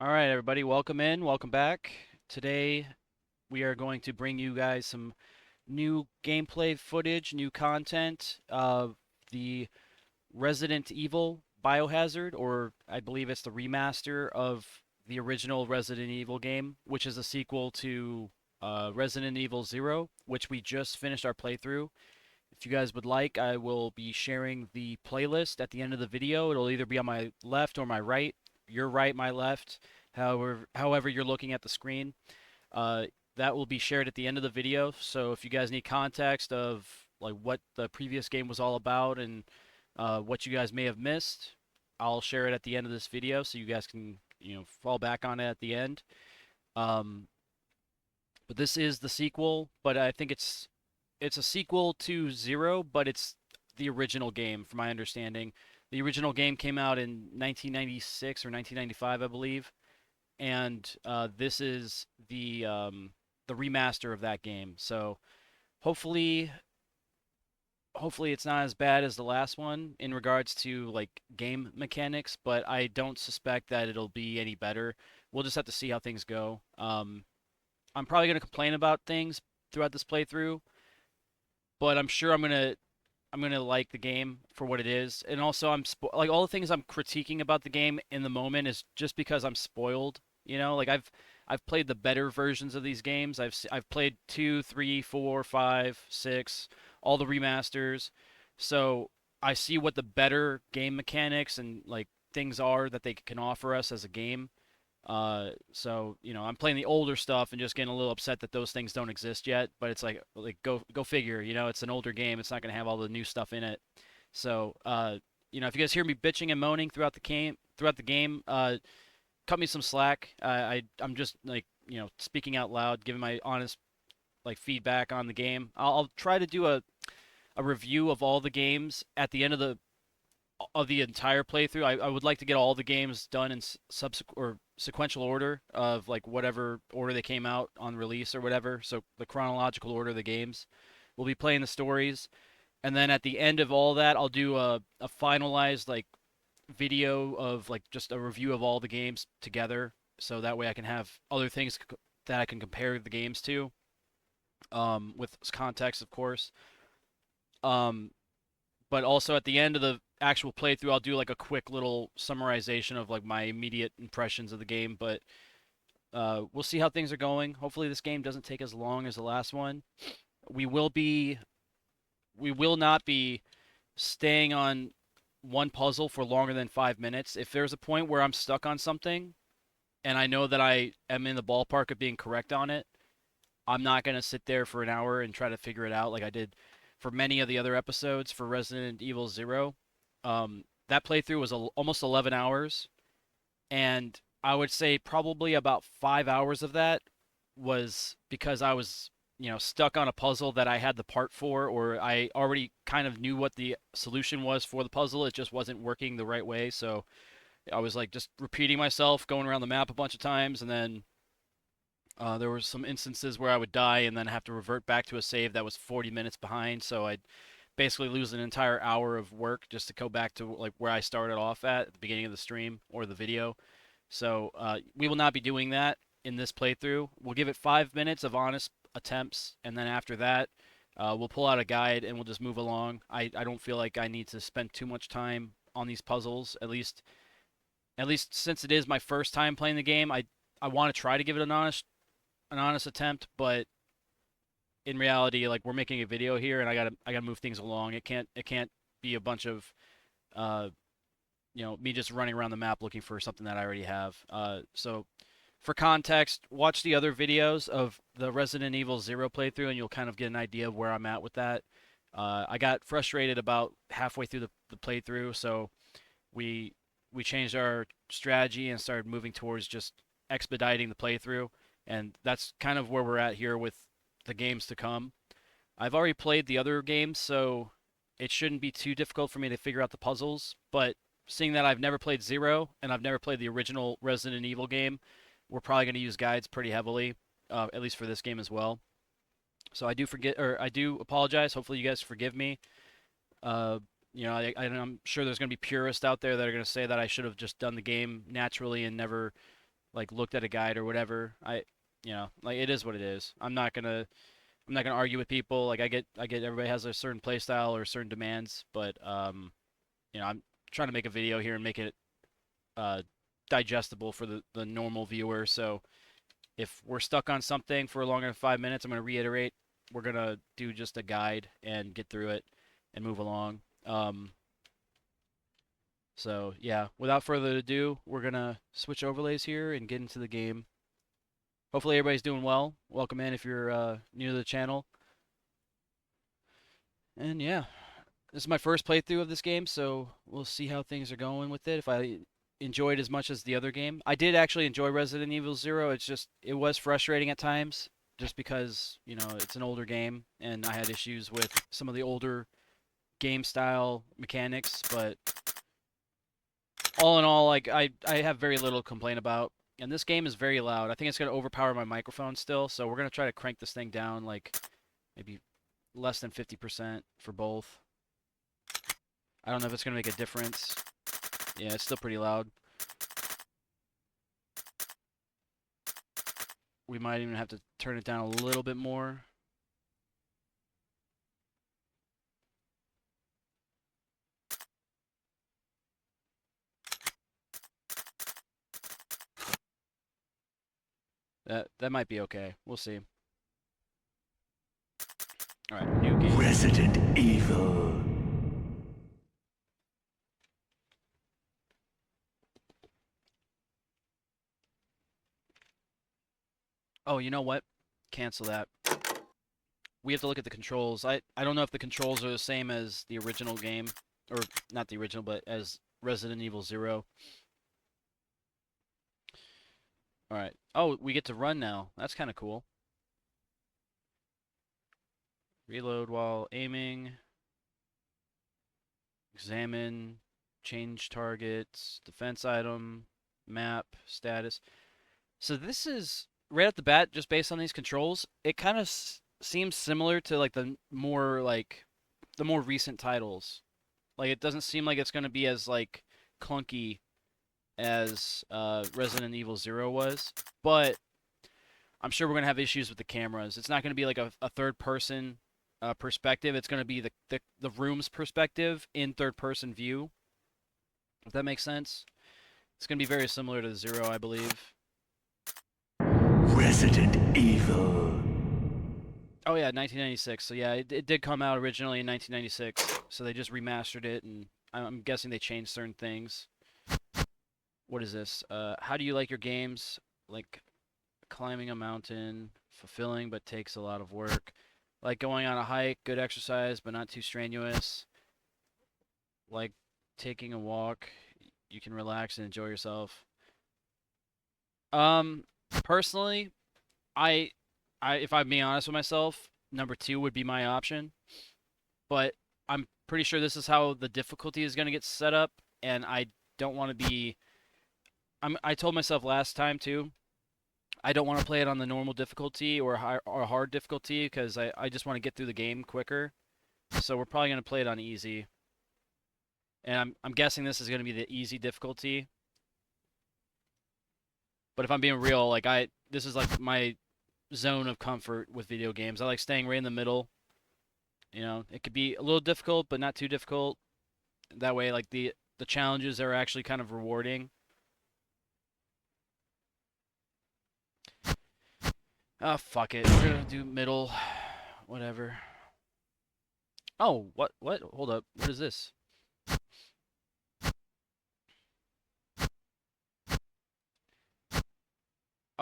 All right, everybody, welcome in, welcome back. Today we are going to bring you guys some new gameplay footage, new content of the Resident Evil Biohazard, or I believe it's the remaster of the original Resident Evil game, which is a sequel to Resident Evil Zero, which we just finished our playthrough. If you guys would like, I will be sharing the playlist at the end of the video. It'll either be on my left or my right. Your right, my left, however you're looking at the screen. Uh, that will be shared at the end of the video. So if you guys need context of like what the previous game was all about and what you guys may have missed, I'll share it at the end of this video so you guys can fall back on it at the end. Um, but this is the sequel, but I think it's a sequel to Zero, but it's the original game, from my understanding. The original game came out in 1996 or 1995, I believe, and this is the remaster of that game. So hopefully, hopefully it's not as bad as the last one in regards to like game mechanics, but I don't suspect that it'll be any better. We'll just have to see how things go. I'm probably gonna complain about things throughout this playthrough, but I'm sure I'm gonna like the game for what it is, and also like all the things I'm critiquing about the game in the moment is just because I'm spoiled. Like I've played the better versions of these games. I've played 2, 3, 4, 5, 6, all the remasters, so I see what the better game mechanics and like things are that they can offer us as a game. So I'm playing the older stuff and just getting a little upset that those things don't exist yet. But it's like go figure. It's an older game. It's not gonna have all the new stuff in it. So if you guys hear me bitching and moaning throughout the game, cut me some slack. I'm just like speaking out loud, giving my honest like feedback on the game. I'll try to do a review of all the games at the end of the entire playthrough. I would like to get all the games done in subsequent or sequential order of like whatever order they came out on release or whatever. So the chronological order of the games. We'll be playing the stories, and then at the end of all that, I'll do a finalized like video of like just a review of all the games together. So that way I can have other things that I can compare the games to, with context, of course. Um, but also at the end of the actual playthrough, I'll do like a quick little summarization of like my immediate impressions of the game. But we'll see how things are going. Hopefully, this game doesn't take as long as the last one. We will be, we will not be staying on one puzzle for longer than 5 minutes. If there's a point where I'm stuck on something and I know that I am in the ballpark of being correct on it, I'm not gonna sit there for an hour and try to figure it out like I did for many of the other episodes for Resident Evil Zero. That playthrough was almost 11 hours, and I would say probably about 5 hours of that was because I was, stuck on a puzzle that I had the part for, or I already kind of knew what the solution was for the puzzle. It just wasn't working the right way, so I was like just repeating myself, going around the map a bunch of times, and then there were some instances where I would die and then have to revert back to a save that was 40 minutes behind. So I'd basically lose an entire hour of work just to go back to like where I started off at the beginning of the stream or the video. So we will not be doing that in this playthrough. We'll give it 5 minutes of honest attempts, and then after that, we'll pull out a guide and we'll just move along. I don't feel like I need to spend too much time on these puzzles. At least since it is my first time playing the game, I want to try to give it an honest attempt, but in reality, like we're making a video here, and I gotta move things along. It can't be a bunch of uh me just running around the map looking for something that I already have. So for context, watch the other videos of the Resident Evil Zero playthrough, and you'll kind of get an idea of where I'm at with that. I got frustrated about halfway through the playthrough, so we we changed our strategy and started moving towards just expediting the playthrough, and that's kind of where we're at here with the games to come. I've already played the other games, so it shouldn't be too difficult for me to figure out the puzzles, but seeing that I've never played Zero and I've never played the original Resident Evil game, we're probably going to use guides pretty heavily, at least for this game as well. So I do apologize. Hopefully you guys forgive me. Uh, I'm sure there's going to be purists out there that are going to say that I should have just done the game naturally and never like looked at a guide or whatever. Like it is what it is. I'm not gonna argue with people. Like I get everybody has a certain play style or certain demands, but I'm trying to make a video here and make it uh digestible for the normal viewer. So if we're stuck on something for longer than 5 minutes, I'm gonna reiterate. We're gonna do just a guide and get through it and move along. So yeah, without further ado, we're gonna switch overlays here and get into the game. Hopefully everybody's doing well. Welcome in if you're new to the channel. And yeah, this is my first playthrough of this game, so we'll see how things are going with it. If I enjoy it as much as the other game. I did actually enjoy Resident Evil 0. It was frustrating at times just because, it's an older game and I had issues with some of the older game style mechanics, but all in all, like I have very little to complain about. And this game is very loud. I think it's going to overpower my microphone still, so we're going to try to crank this thing down like maybe less than 50% for both. I don't know if it's going to make a difference. Yeah, it's still pretty loud. We might even have to turn it down a little bit more. That might be okay. We'll see. All right, new game. Resident Evil. Oh, you know what? Cancel that. We have to look at the controls. I don't know if the controls are the same as the original game, or not the original, but as Resident Evil 0. All right. Oh, we get to run now. That's kind of cool. Reload while aiming. Examine. Change targets. Defense item. Map. Status. So this is, right at the bat, just based on these controls, it kind of seems similar to like the more recent titles. Like it doesn't seem like it's going to be as like clunky as Resident Evil 0 was, but I'm sure we're going to have issues with the cameras. It's not going to be like a third person perspective. It's going to be the room's perspective in third person view. If that makes sense. It's going to be very similar to 0, I believe. Resident Evil. Oh yeah, 1996. So yeah, it did come out originally in 1996. So they just remastered it, and I'm guessing they changed certain things. What is this? How do you like your games? Like climbing a mountain, fulfilling but takes a lot of work. Like going on a hike, good exercise but not too strenuous. Like taking a walk, you can relax and enjoy yourself. Personally, I if I'm being honest with myself, number 2 would be my option. But I'm pretty sure this is how the difficulty is going to get set up, and I don't want to be. I told myself last time too. I don't want to play it on the normal difficulty or hard difficulty because I just want to get through the game quicker. So we're probably going to play it on easy, and I'm guessing this is going to be the easy difficulty. But if I'm being real, like this is like my zone of comfort with video games. I like staying right in the middle. It could be a little difficult, but not too difficult. That way, like the challenges are actually kind of rewarding. Oh, fuck it. We're gonna do middle. Whatever. Oh, what? What? Hold up. What is this?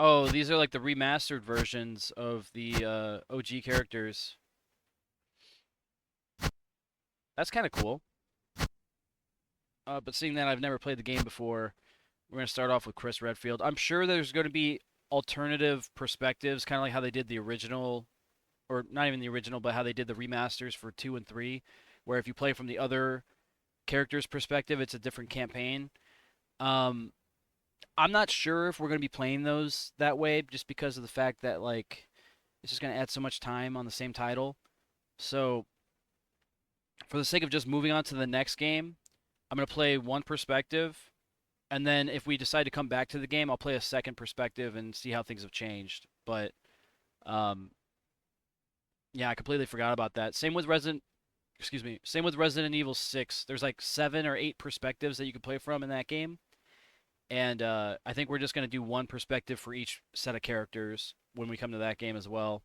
Oh, these are like the remastered versions of the OG characters. That's kind of cool. But seeing that I've never played the game before, we're going to start off with Chris Redfield. I'm sure there's going to be alternative perspectives, kind of like how they did the original, or not even the original, but how they did the remasters for 2 and 3, where if you play from the other character's perspective, it's a different campaign. I'm not sure if we're going to be playing those that way, just because of the fact that, like, it's just going to add so much time on the same title. So, for the sake of just moving on to the next game, I'm going to play one perspective, And then if we decide to come back to the game, I'll play a second perspective and see how things have changed. But um, yeah, I completely forgot about that. Same with Same with Resident Evil 6. There's like 7 or 8 perspectives that you can play from in that game. And I think we're just going to do one perspective for each set of characters when we come to that game as well.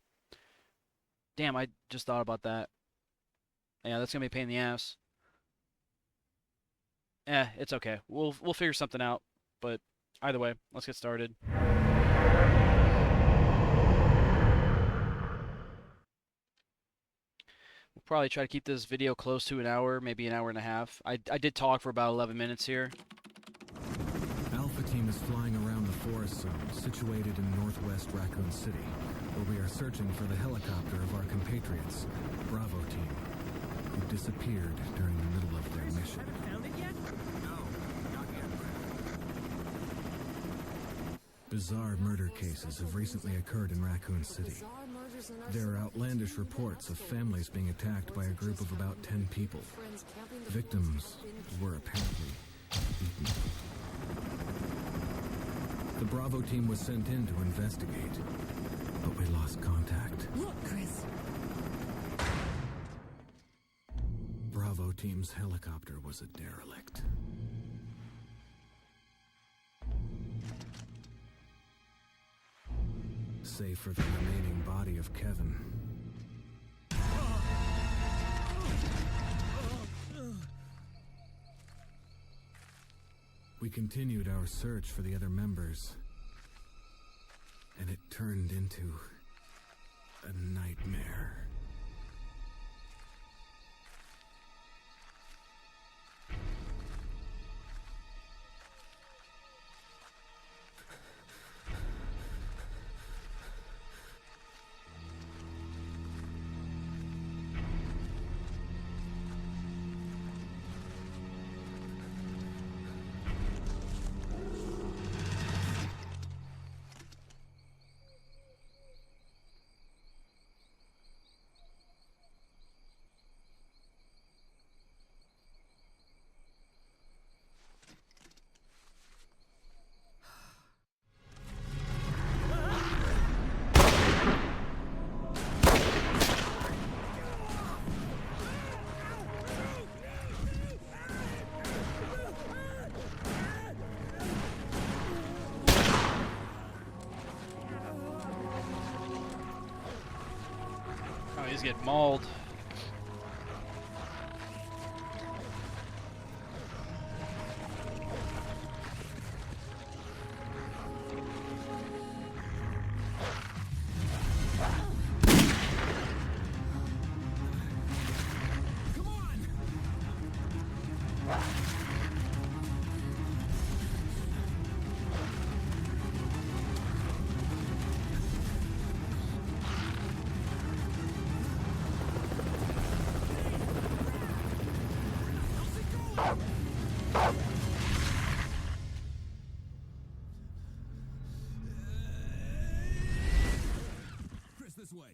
Damn, I just thought about that. Yeah, that's going to be a pain in the ass. It's okay. We'll figure something out. But either way, let's get started. We'll probably try to keep this video close to an hour, maybe an hour and a half. I did talk for about 11 minutes here. Alpha Team is flying around the forest zone situated in northwest Raccoon City, where we are searching for the helicopter of our compatriots, Bravo Team, who disappeared during the middle of their mission. Found it yet? No, not yet. Bizarre murder cases have recently occurred in Raccoon City. There are outlandish reports of families being attacked by a group of about 10 people. Victims were apparently eaten. The Bravo Team was sent in to investigate, but we lost contact. Look, Chris. Bravo Team's helicopter was a derelict. Save for the remaining body of Kevin. We continued our search for the other members, and it turned into a nightmare. Oh, he's getting mauled. Chris, this way.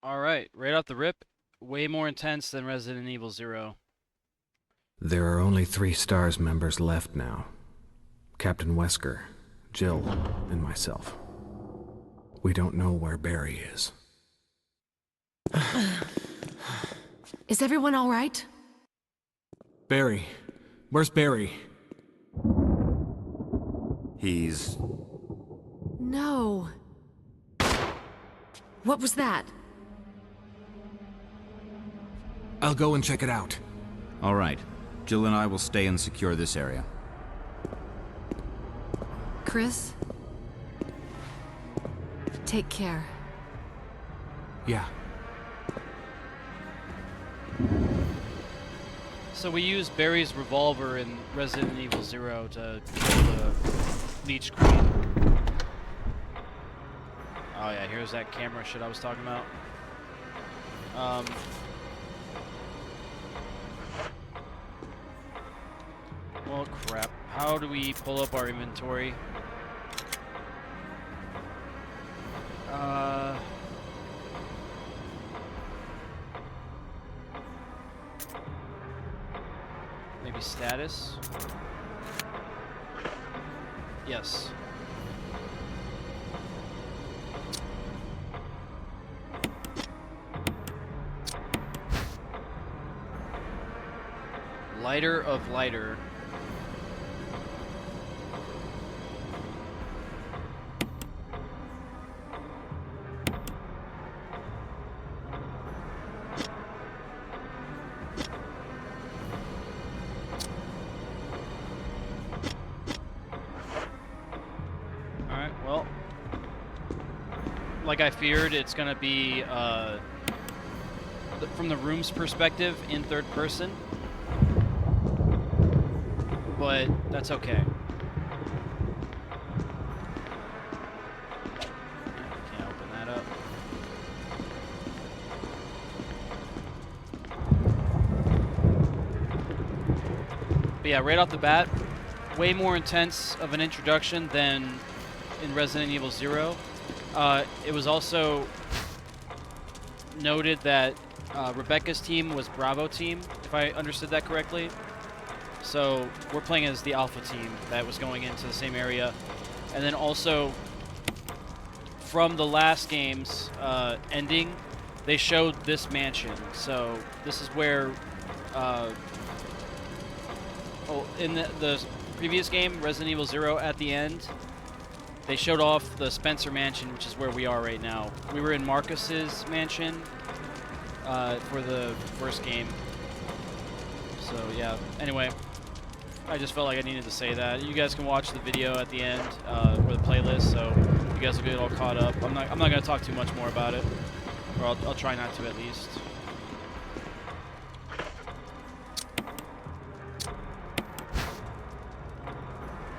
Alright, right off the rip, way more intense than Resident Evil 0. There are only 3 STARS members left now. Captain Wesker, Jill, and myself. We don't know where Barry is. Is everyone all right? Barry? Where's Barry? He's... No. What was that? I'll go and check it out. All right. Jill and I will stay and secure this area. Chris? Take care. Yeah. So we used Barry's revolver in Resident Evil 0 to kill the leech queen. Oh yeah, here's that camera shit I was talking about. Well, crap. How do we pull up our inventory? Maybe status? Yes. Lighter of lighter. Alright, well, like I feared, it's gonna be from the room's perspective in third person. But that's okay. Can't open that up. But yeah, right off the bat, way more intense of an introduction than in Resident Evil 0. It was also noted that Rebecca's team was Bravo team, if I understood that correctly. So we're playing as the Alpha team that was going into the same area. And then also, from the last game's ending, they showed this mansion. So this is where, in the previous game, Resident Evil 0, at the end, they showed off the Spencer mansion, which is where we are right now. We were in Marcus's mansion for the first game. So yeah, anyway. I just felt like I needed to say that. You guys can watch the video at the end, or the playlist, so you guys will get all caught up. I'm not going to talk too much more about it, or I'll try not to at least.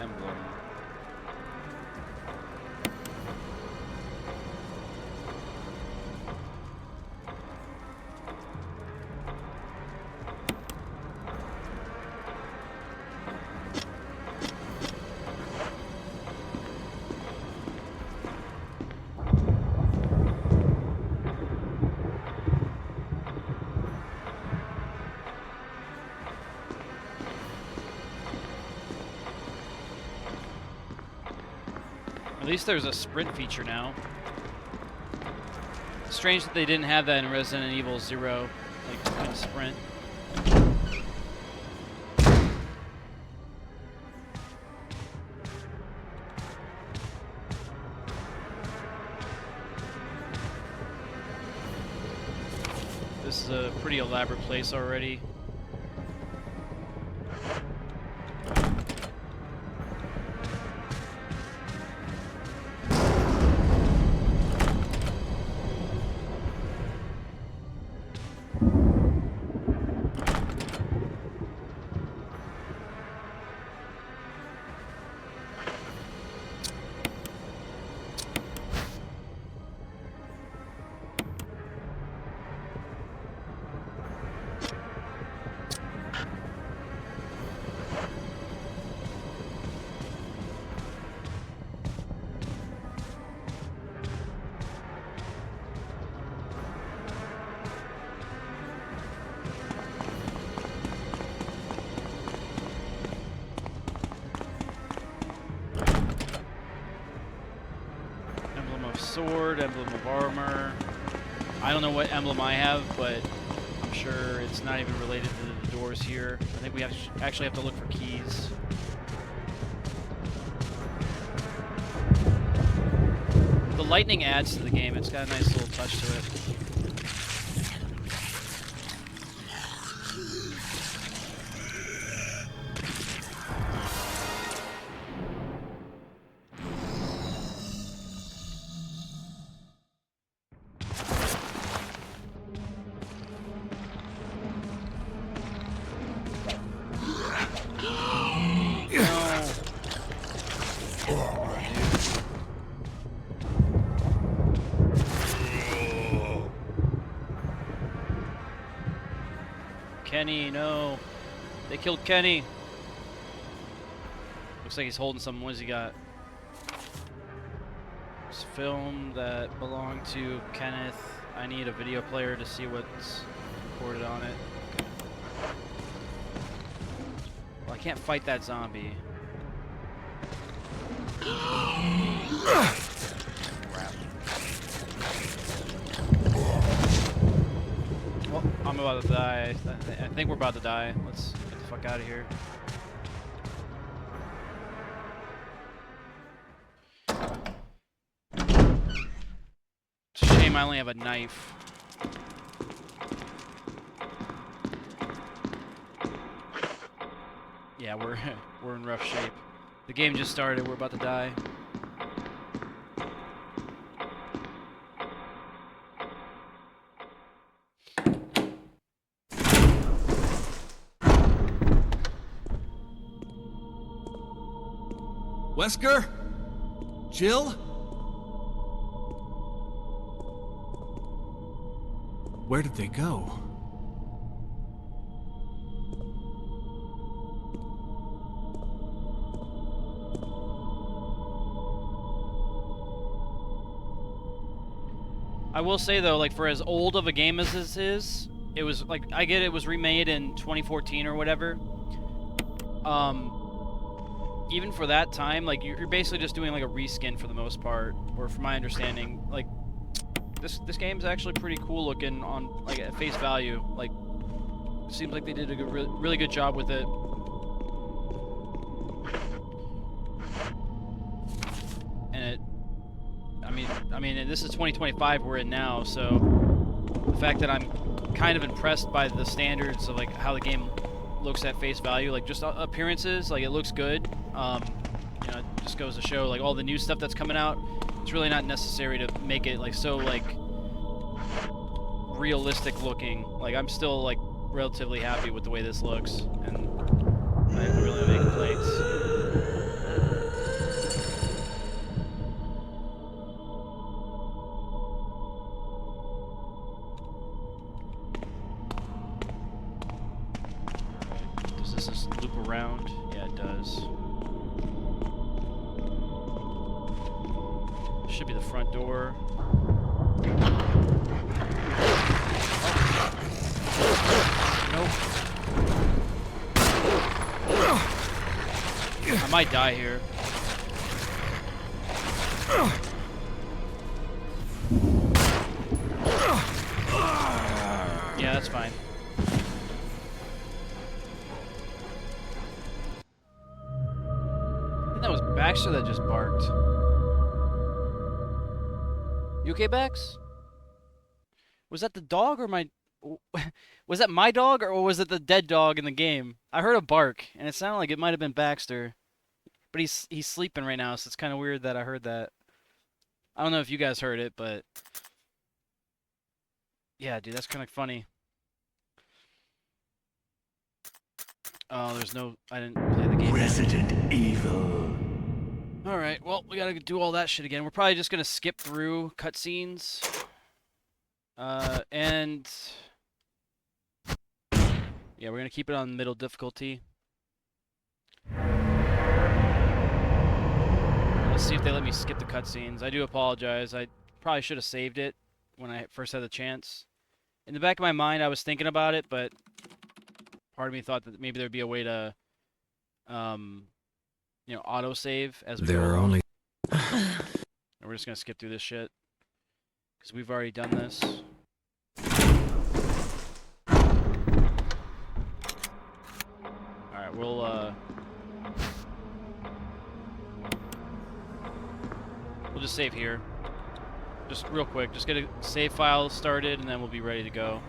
Emblem. At least there's a sprint feature now. Strange that they didn't have that in Resident Evil 0, like kind of sprint. This is a pretty elaborate place already. Sword, emblem of armor. I don't know what emblem I have, but I'm sure it's not even related to the doors here. I think we actually have to look for keys. The lightning adds to the game. It's got a nice little touch to it. Kenny, no. They killed Kenny. Looks like he's holding something. What has he got? It's film that belonged to Kenneth. I need a video player to see what's recorded on it. Well, I can't fight that zombie. Crap. Well, I'm about to die. I think we're about to die. Let's get the fuck out of here. It's a shame I only have a knife. Yeah, we're in rough shape. The game just started. We're about to die. Wesker? Jill? Where did they go? I will say though, like for as old of a game as this is, it was like, I get it was remade in 2014 or whatever. Even for that time, like you're basically just doing like a reskin for the most part, or from my understanding, like this game's actually pretty cool looking on like at face value. Like seems like they did a really good job with it. And it, I mean, this is 2025 we're in now, so the fact that I'm kind of impressed by the standards of like how the game looks at face value, like just appearances, like it looks good. You know, it just goes to show like all the new stuff that's coming out, it's really not necessary to make it like so like realistic looking. Like I'm still like relatively happy with the way this looks, and I really don't make complaints. Does this just loop around? Yeah, it does. Should be the front door. Nope. I might die here. Yeah, that's fine. I think that was Baxter that just barked. You okay, Bax? Was that the dog or my... Was that my dog or was it the dead dog in the game? I heard a bark, and it sounded like it might have been Baxter. But he's sleeping right now, so it's kind of weird that I heard that. I don't know if you guys heard it, but... Yeah, dude, that's kind of funny. Oh, there's no... I didn't play the game. Resident Evil. Alright, well, we gotta do all that shit again. We're probably just gonna skip through cutscenes. And... Yeah, we're gonna keep it on middle difficulty. Let's see if they let me skip the cutscenes. I do apologize. I probably should have saved it when I first had the chance. In the back of my mind, I was thinking about it, but part of me thought that maybe there'd be a way to, you know, autosave as we go There are along. only... And we're just gonna skip through this shit because we've already done this. All right, we'll just save here. Just real quick, just get a save file started, and then we'll be ready to go.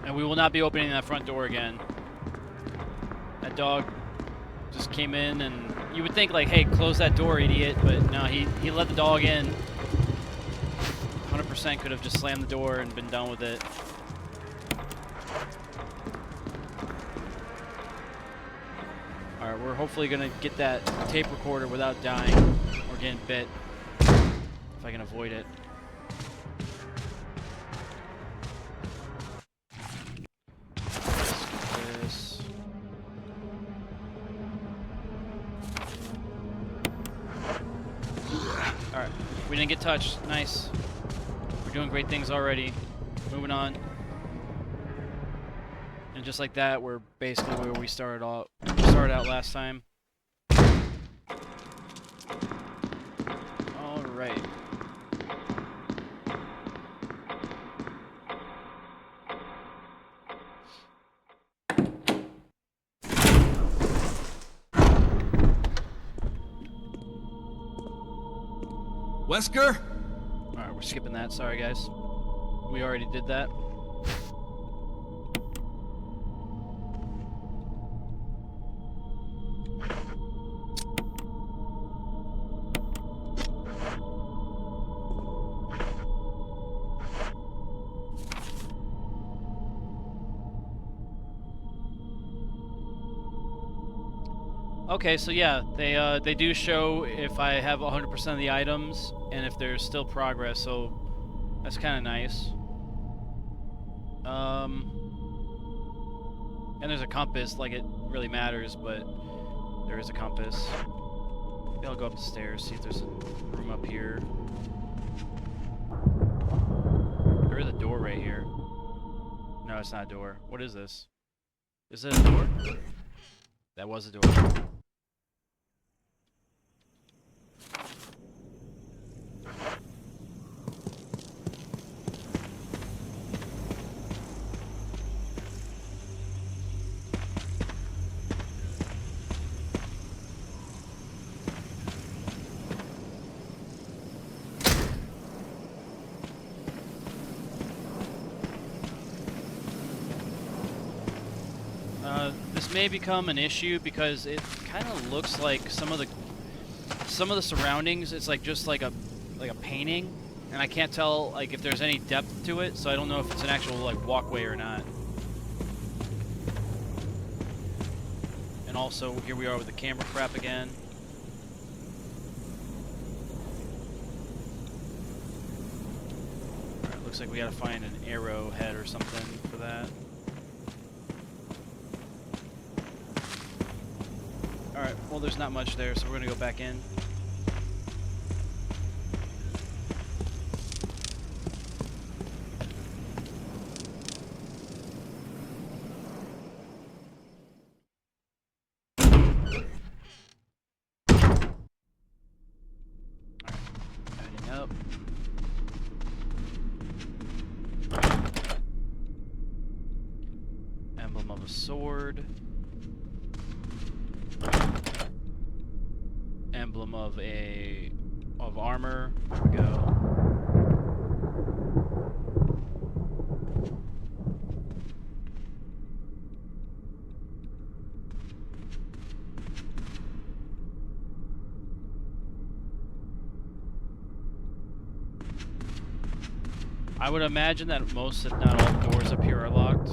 And we will not be opening that front door again. That dog just came in, and you would think like, hey, close that door, idiot, but no, he let the dog in. 100% could have just slammed the door and been done with it. Alright, we're hopefully gonna get that tape recorder without dying or getting bit, if I can avoid it. didn't get touched. Nice. We're doing great things already. Moving on. And just like that, we're basically where we started out last time. All right. Wesker? Alright, we're skipping that. Sorry, guys. We already did that. Okay, so yeah, they do show if I have 100% of the items and if there's still progress, so that's kind of nice. And there's a compass, like it really matters, but there is a compass. Maybe I'll go up the stairs, see if there's a room up here. There is a door right here. No, it's not a door. What is this? Is it a door? That was a door. This may become an issue because it kind of looks like some of the surroundings. It's like just like a painting, and I can't tell like if there's any depth to it. So I don't know if it's an actual like walkway or not. And also here we are with the camera crap again. All right, looks like we gotta find an arrowhead or something for that. Alright, well there's not much there, so we're gonna go back in. Alright, heading up. Emblem of a sword. Emblem of armor. There we go. I would imagine that most, if not all, the doors up here are locked.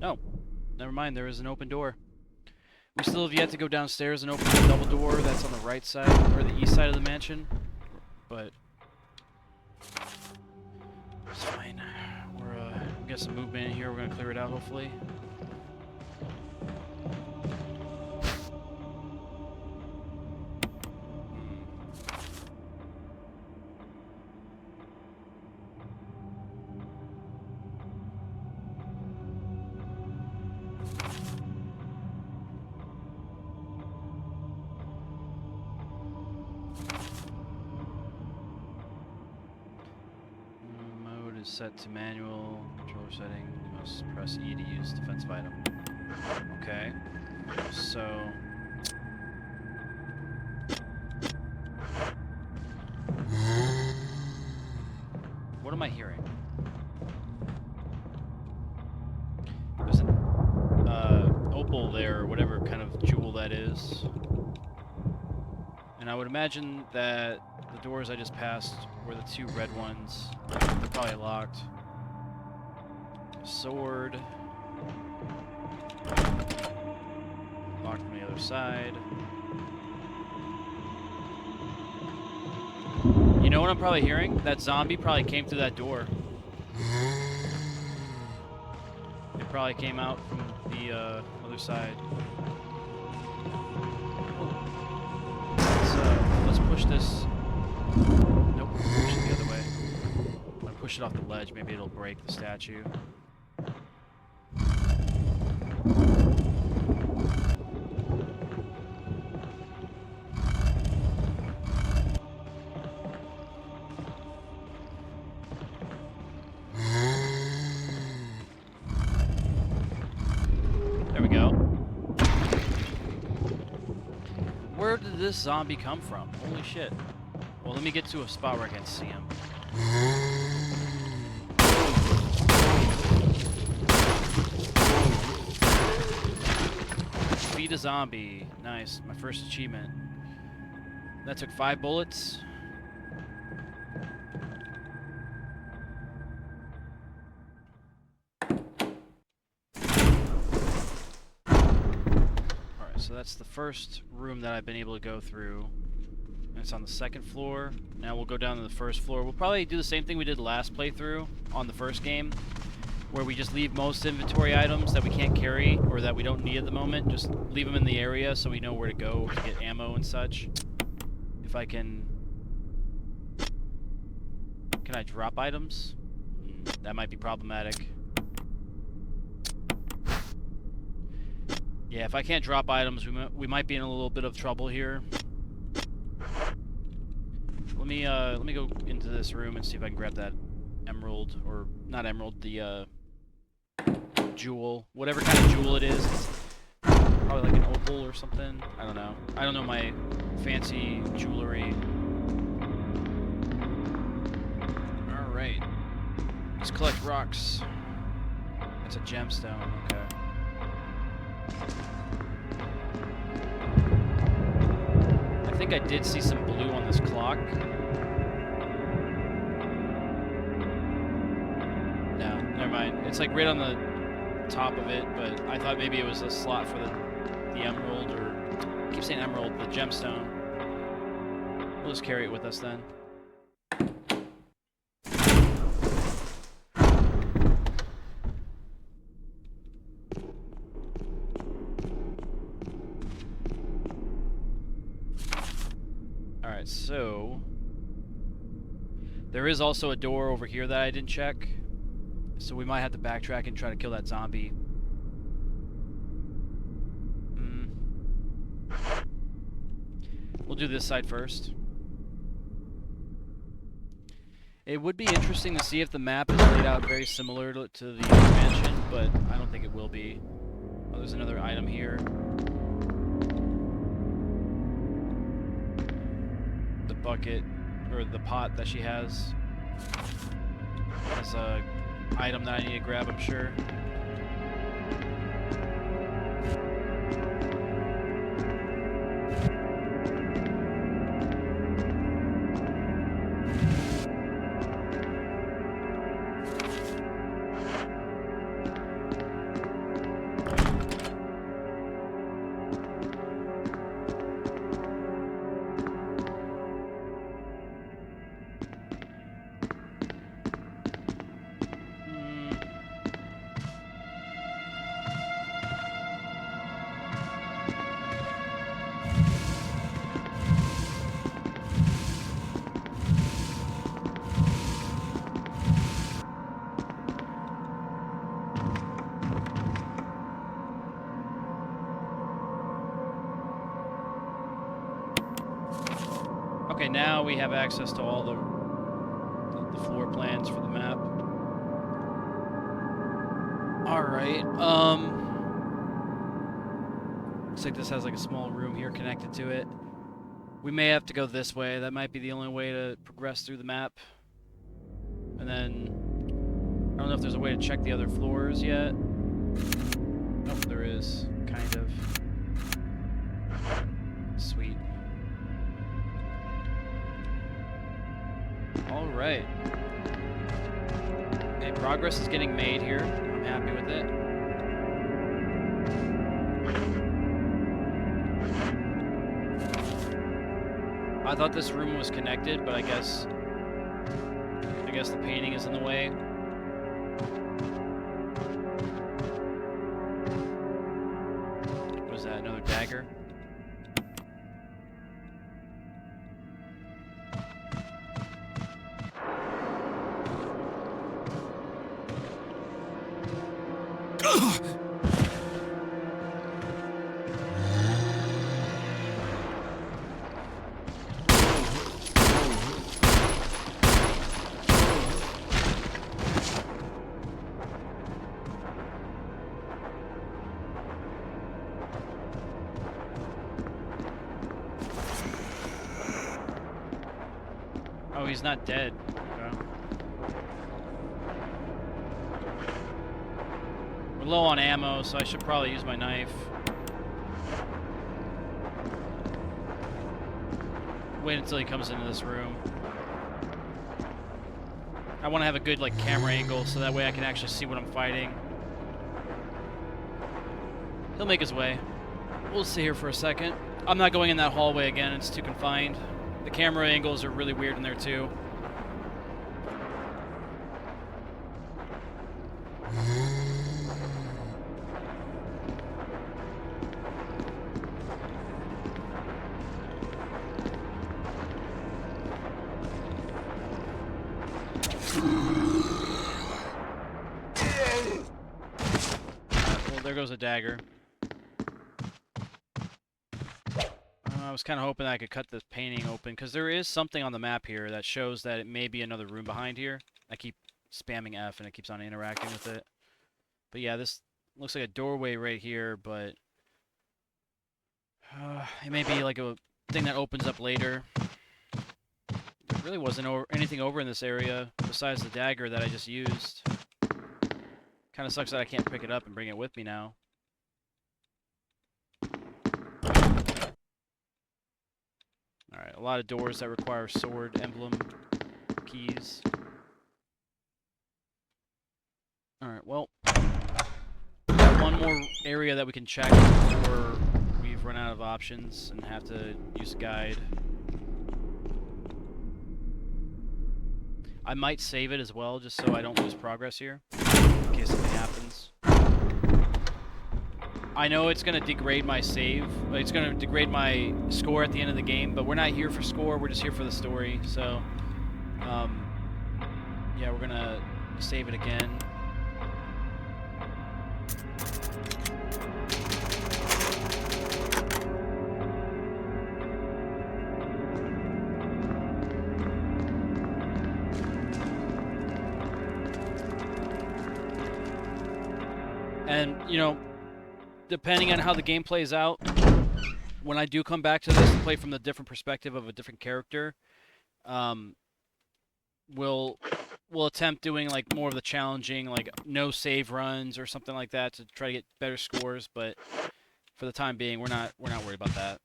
No, never mind. There is an open door. We still have yet to go downstairs and open the double door that's on the right side, or the east side of the mansion, but it's fine. We got some movement in here, we're gonna clear it out hopefully. Set to manual controller setting. You must press E to use defensive item. Okay, so what am I hearing? There's an opal there, or whatever kind of jewel that is, and I would imagine that the doors I just passed were the two red ones. They're probably locked. Sword. Locked from the other side. You know what I'm probably hearing? That zombie probably came through that door. It probably came out from the other side. Let's push this. Nope, push it the other way. I'm gonna push it off the ledge. Maybe it'll break the statue. There we go. Where did this zombie come from? Holy shit. Well, let me get to a spot where I can see him. Feed a zombie. Nice. My first achievement. That took 5 bullets. So that's the first room that I've been able to go through. And it's on the 2nd floor. Now we'll go down to the 1st floor. We'll probably do the same thing we did last playthrough on the first game, where we just leave most inventory items that we can't carry or that we don't need at the moment. Just leave them in the area so we know where to go to get ammo and such. If I can... Can I drop items? That might be problematic. Yeah, if I can't drop items, we might be in a little bit of trouble here. Let me go into this room and see if I can grab that emerald, or not emerald, the jewel, whatever kind of jewel it is. It's probably like an opal or something. I don't know. I don't know my fancy jewelry. All right, let's collect rocks. That's a gemstone. Okay. I think I did see some blue on this clock. No, never mind. It's like right on the top of it, but I thought maybe it was a slot for the emerald, or I keep saying emerald, the gemstone. We'll just carry it with us then. Alright, so there is also a door over here that I didn't check, so we might have to backtrack and try to kill that zombie. We'll do this side first. It would be interesting to see if the map is laid out very similar to the expansion, but I don't think it will be. Oh, there's another item here. The bucket, or the pot that she has a item that I need to grab, I'm sure. Okay, now we have access to all the floor plans for the map. Alright, looks like this has like a small room here connected to it. We may have to go this way. That might be the only way to progress through the map. And then, I don't know if there's a way to check the other floors yet. Oh, there is, kind of. Sweet. Alright. Okay, progress is getting made here. I'm happy with it. I thought this room was connected, but I guess the painting is in the way. What is that, another dagger? Oh, he's not dead. Okay. We're low on ammo, so I should probably use my knife. Wait until he comes into this room. I want to have a good like camera angle so that way I can actually see what I'm fighting. He'll make his way. We'll sit here for a second. I'm not going in that hallway again, it's too confined. The camera angles are really weird in there too. Well, there goes a dagger. I was kind of hoping I could cut this painting open, because there is something on the map here that shows that it may be another room behind here. I keep spamming F and it keeps on interacting with it. But yeah, this looks like a doorway right here, but it may be like a thing that opens up later. There really wasn't anything over in this area besides the dagger that I just used. Kind of sucks that I can't pick it up and bring it with me now. Alright, a lot of doors that require sword, emblem, keys. Alright, well, got one more area that we can check before we've run out of options and have to use a guide. I might save it as well, just so I don't lose progress here, in case something happens. I know it's going to degrade my save, it's going to degrade my score at the end of the game, but we're not here for score, we're just here for the story, so, yeah, we're going to save it again. And, you know, depending on how the game plays out, when I do come back to this and play from the different perspective of a different character, we'll attempt doing like more of the challenging, like no save runs or something like that to try to get better scores. But for the time being, we're not worried about that.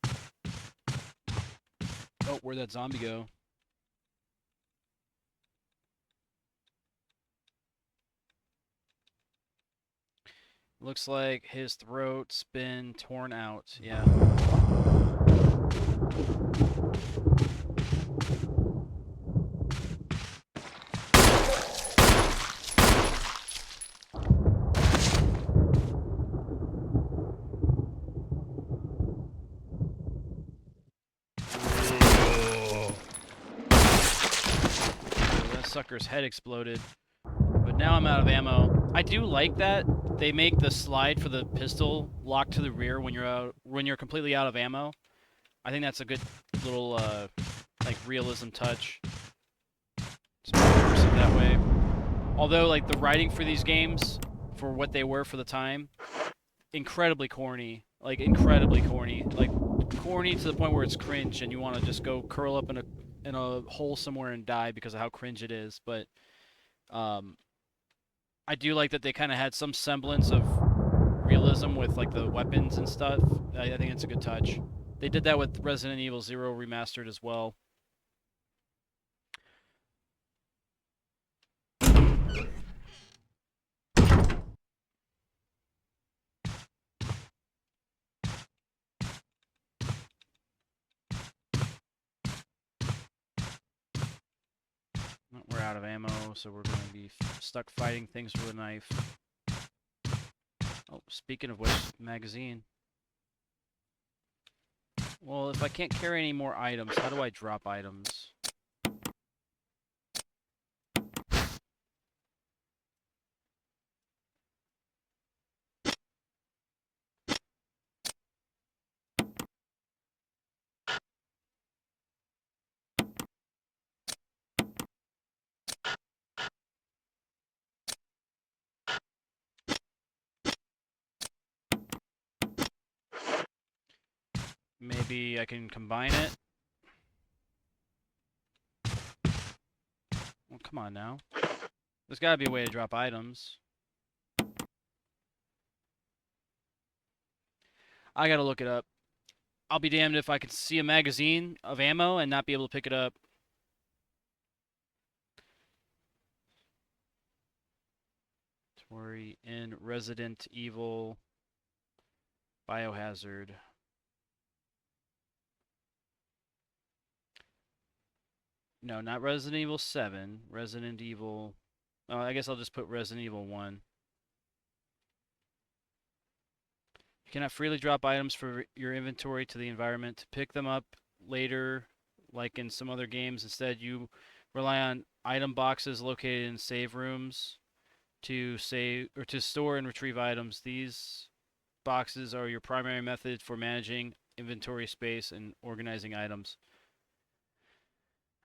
Oh, where'd that zombie go? Looks like his throat's been torn out. Yeah. That sucker's head exploded. But now I'm out of ammo. I do like that they make the slide for the pistol lock to the rear when you're completely out of ammo. I think that's a good little like realism touch. It's more immersive that way. Although like the writing for these games, for what they were for the time, incredibly corny. Like incredibly corny. Like corny to the point where it's cringe and you want to just go curl up in a hole somewhere and die because of how cringe it is. But I do like that they kind of had some semblance of realism with like the weapons and stuff. I think it's a good touch. They did that with Resident Evil 0 Remastered as well. We're out of ammo, so we're going to be stuck fighting things with a knife. Oh, speaking of which, magazine. Well, if I can't carry any more items, how do I drop items? Maybe I can combine it. Well, come on now. There's gotta be a way to drop items. I gotta look it up. I'll be damned if I can see a magazine of ammo and not be able to pick it up. Tori in Resident Evil Biohazard. No, not Resident Evil 7. Resident Evil... Oh, I guess I'll just put Resident Evil 1. You cannot freely drop items from your inventory to the environment. To pick them up later, like in some other games, instead you rely on item boxes located in save rooms to save or to store and retrieve items. These boxes are your primary method for managing inventory space and organizing items.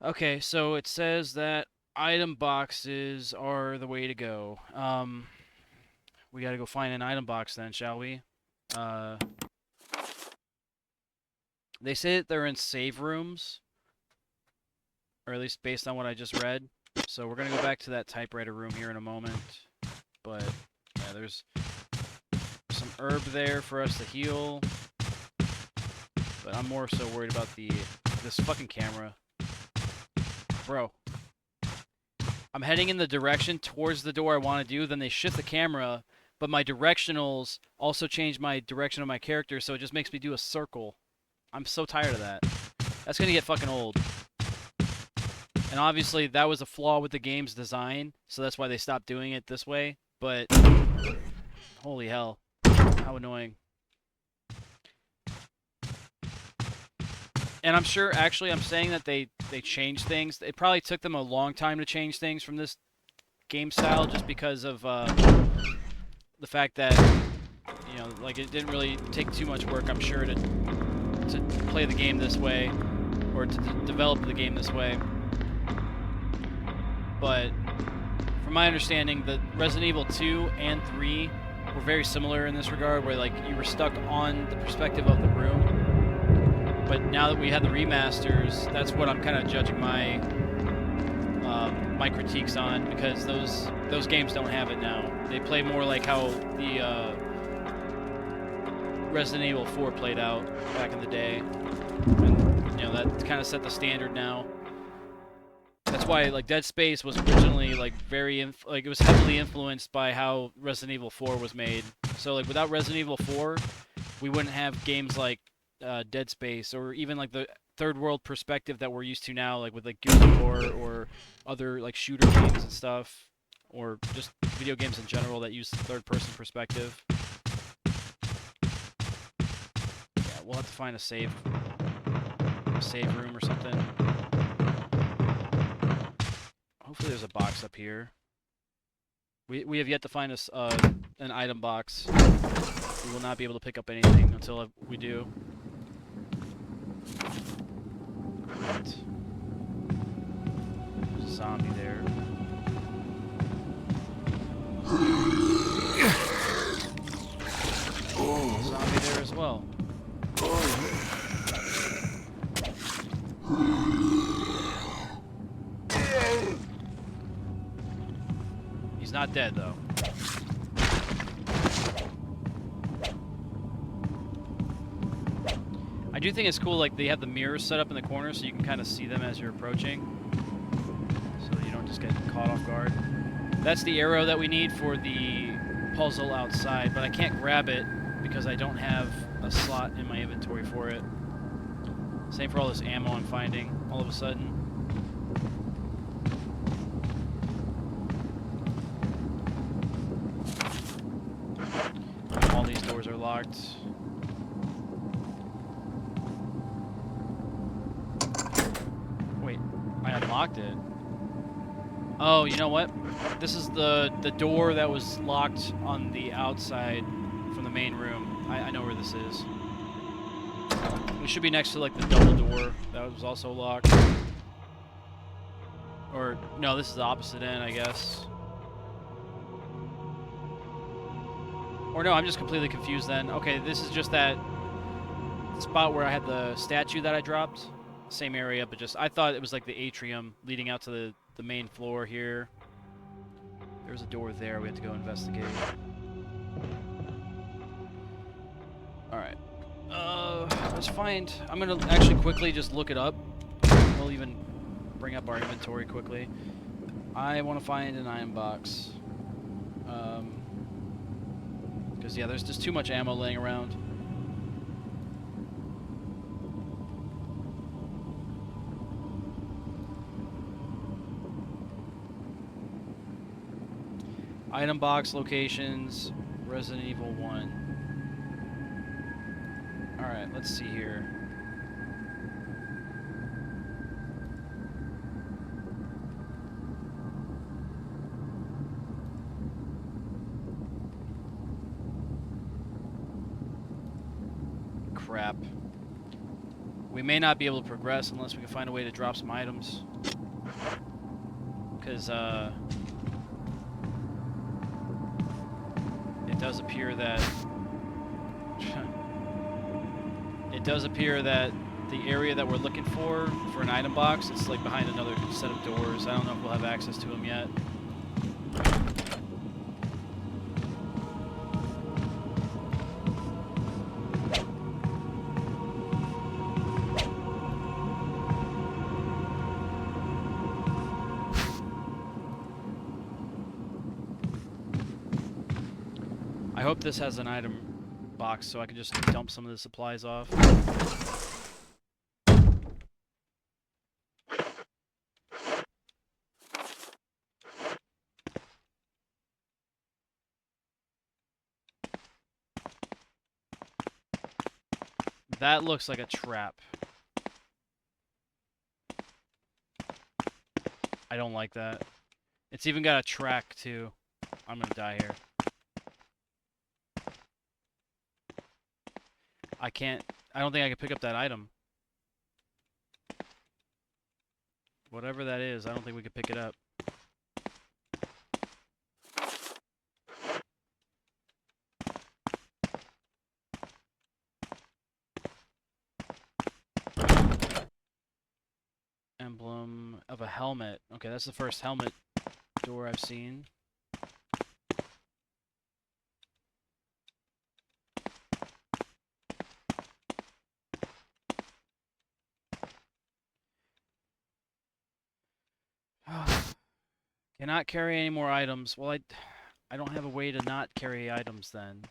Okay, so it says that item boxes are the way to go. We gotta go find an item box then, shall we? They say that they're in save rooms, or at least based on what I just read. So we're gonna go back to that typewriter room here in a moment. But yeah, there's some herb there for us to heal. But I'm more so worried about this fucking camera. Bro. I'm heading in the direction towards the door I want to do, then they shift the camera, but my directionals also change my direction of my character, so it just makes me do a circle. I'm so tired of that. That's gonna get fucking old. And obviously that was a flaw with the game's design, so that's why they stopped doing it this way, but holy hell. How annoying. And I'm sure, actually, I'm saying that they changed things. It probably took them a long time to change things from this game style just because of the fact that, you know, like it didn't really take too much work, I'm sure, to play the game this way or to develop the game this way. But from my understanding, the Resident Evil 2 and 3 were very similar in this regard, where like you were stuck on the perspective of the room. But now that we have the remasters, that's what I'm kind of judging my my critiques on, because those games don't have it now. They play more like how the Resident Evil 4 played out back in the day, and you know that kind of set the standard now. That's why like Dead Space was originally like it was heavily influenced by how Resident Evil 4 was made. So like without Resident Evil 4, we wouldn't have games like Dead Space, or even like the third world perspective that we're used to now, like with like Gears of War or other like shooter games and stuff, or just video games in general that use the third person perspective. Yeah, we'll have to find a save room or something. Hopefully there's a box up here. We have yet to find an item box. We will not be able to pick up anything until we do. Right. There's a zombie there. Zombie there as well. He's not dead though. I do think it's cool, like they have the mirrors set up in the corner so you can kind of see them as you're approaching, so that you don't just get caught off guard. That's the arrow that we need for the puzzle outside, but I can't grab it because I don't have a slot in my inventory for it. Same for all this ammo I'm finding all of a sudden. All these doors are locked. Wait, I unlocked it. Oh, you know what? This is the door that was locked on the outside from the main room. I know where this is. We should be next to like the double door that was also locked. Or no, this is the opposite end, I guess. Or no, I'm just completely confused then. Okay, this is just that spot where I had the statue that I dropped. Same area, but just I thought it was like the atrium leading out to the main floor here. There's a door there we have to go investigate. Alright. Let's find... I'm gonna actually quickly just look it up. We'll even bring up our inventory quickly. I want to find an iron box. Because, yeah, there's just too much ammo laying around. Item box locations, Resident Evil 1. Alright, let's see here. Crap. We may not be able to progress unless we can find a way to drop some items. Because, it does appear that... it does appear that the area that we're looking for an item box, it's like behind another set of doors. I don't know if we'll have access to them yet. I hope this has an item box so I can just dump some of the supplies off. That looks like a trap. I don't like that. It's even got a track too. I'm gonna die here. I don't think I can pick up that item. Whatever that is, I don't think we can pick it up. Emblem of a helmet. Okay, that's the first helmet door I've seen. Cannot carry any more items. Well, I don't have a way to not carry items then.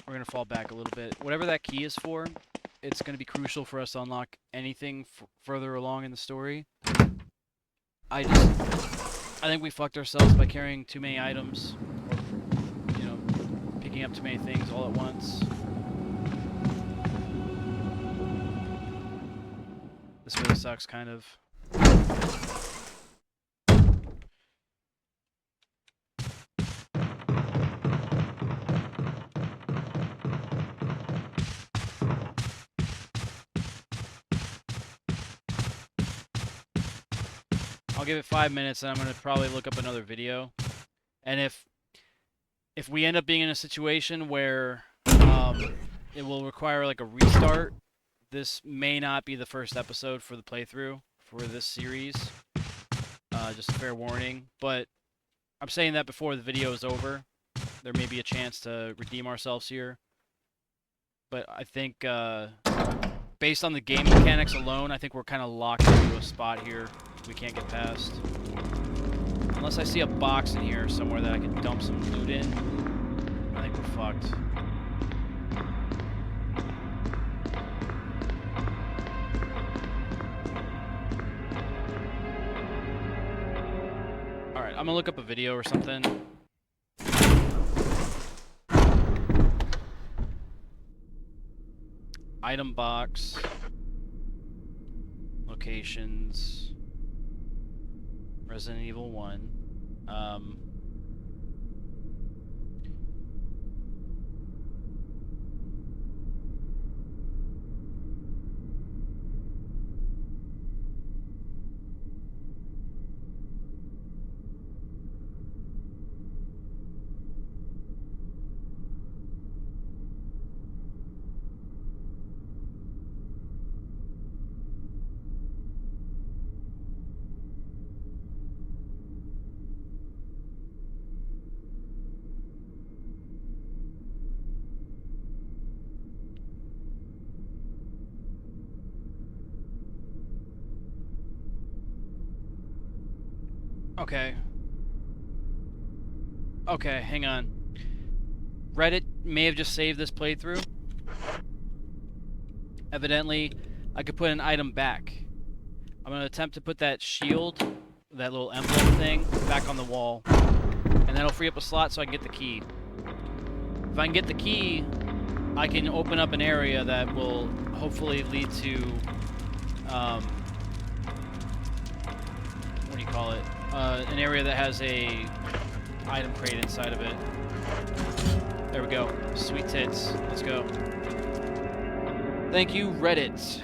We're going to fall back a little bit. Whatever that key is for, it's going to be crucial for us to unlock anything further along in the story. I think we fucked ourselves by carrying too many items. Or, you know, picking up too many things all at once. This really sucks, kind of. I'll give it 5 minutes and I'm going to probably look up another video. And if we end up being in a situation where it will require like a restart, this may not be the first episode for the playthrough for this series. Just a fair warning. But I'm saying that before the video is over. There may be a chance to redeem ourselves here. But I think, based on the game mechanics alone, I think we're kind of locked into a spot here we can't get past. Unless I see a box in here somewhere that I can dump some loot in, I think we're fucked. Alright, I'm gonna look up a video or something. Item box. Locations. Resident Evil 1. Okay. Okay, hang on. Reddit may have just saved this playthrough. Evidently, I could put an item back. I'm going to attempt to put that shield, that little emblem thing, back on the wall. And that'll free up a slot so I can get the key. If I can get the key, I can open up an area that will hopefully lead to, what do you call it? An area that has a item crate inside of it. There we go. Sweet tits. Let's go. Thank you, Reddit.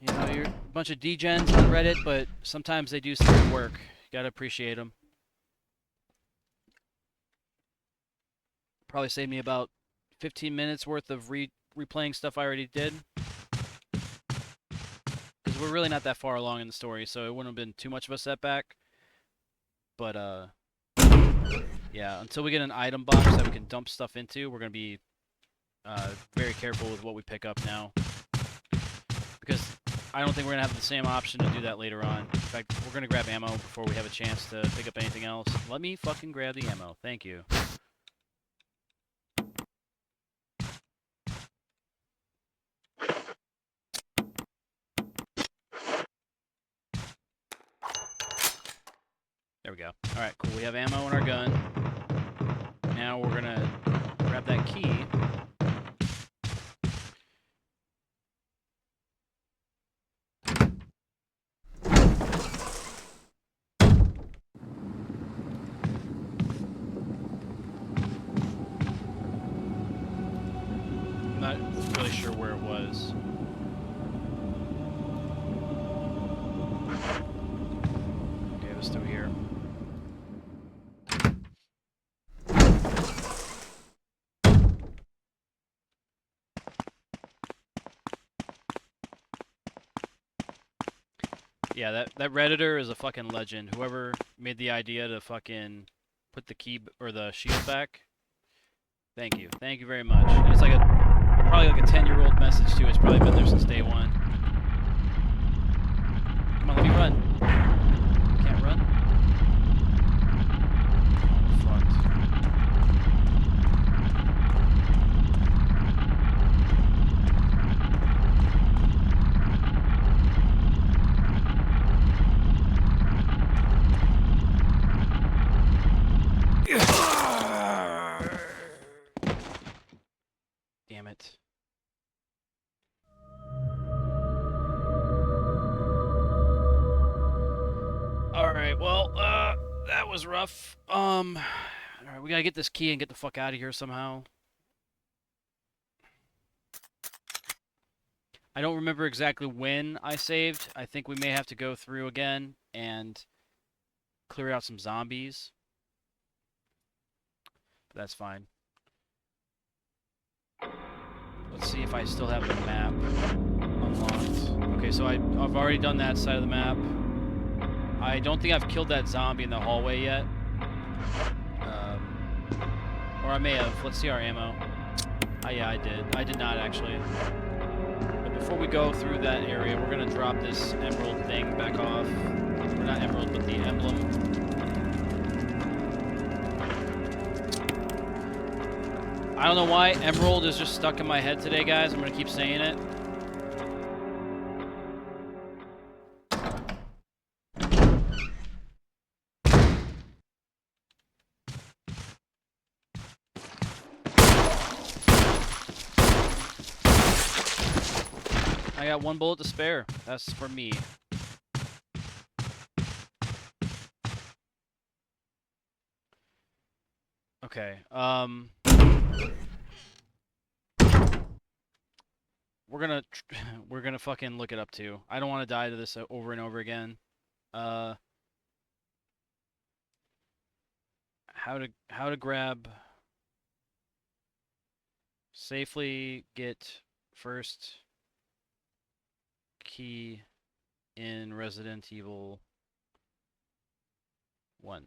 You know, you're a bunch of degens on Reddit, but sometimes they do some good work. You gotta appreciate them. Probably saved me about 15 minutes worth of replaying stuff I already did. Because we're really not that far along in the story, so it wouldn't have been too much of a setback. But, yeah, until we get an item box that we can dump stuff into, we're going to be very careful with what we pick up now. Because I don't think we're going to have the same option to do that later on. In fact, we're going to grab ammo before we have a chance to pick up anything else. Let me fucking grab the ammo. Thank you. There we go. Alright, cool. We have ammo in our gun. Now we're going to grab that key. I'm not really sure where it was. Okay, it was through here. Yeah, that Redditor is a fucking legend. Whoever made the idea to fucking put the key or the shield back. Thank you. Thank you very much. And it's like probably like a 10-year-old message too. It's probably been there since day one. Come on, let me run. Can't run? Oh, we're fucked. Damn it. Alright, well, that was rough. Alright, we gotta get this key and get the fuck out of here somehow. I don't remember exactly when I saved. I think we may have to go through again and clear out some zombies. But that's fine. Let's see if I still have the map unlocked. Okay, so I've already done that side of the map. I don't think I've killed that zombie in the hallway yet. Or I may have. Let's see our ammo. Yeah, I did. I did not, actually. But before we go through that area, we're going to drop this emerald thing back off. Or not emerald, but the emblem. I don't know why emerald is just stuck in my head today, guys. I'm going to keep saying it. I got one bullet to spare. That's for me. Okay, we're gonna fucking look it up too. I don't want to die to this over and over again. How to grab safely get first key in Resident Evil 1.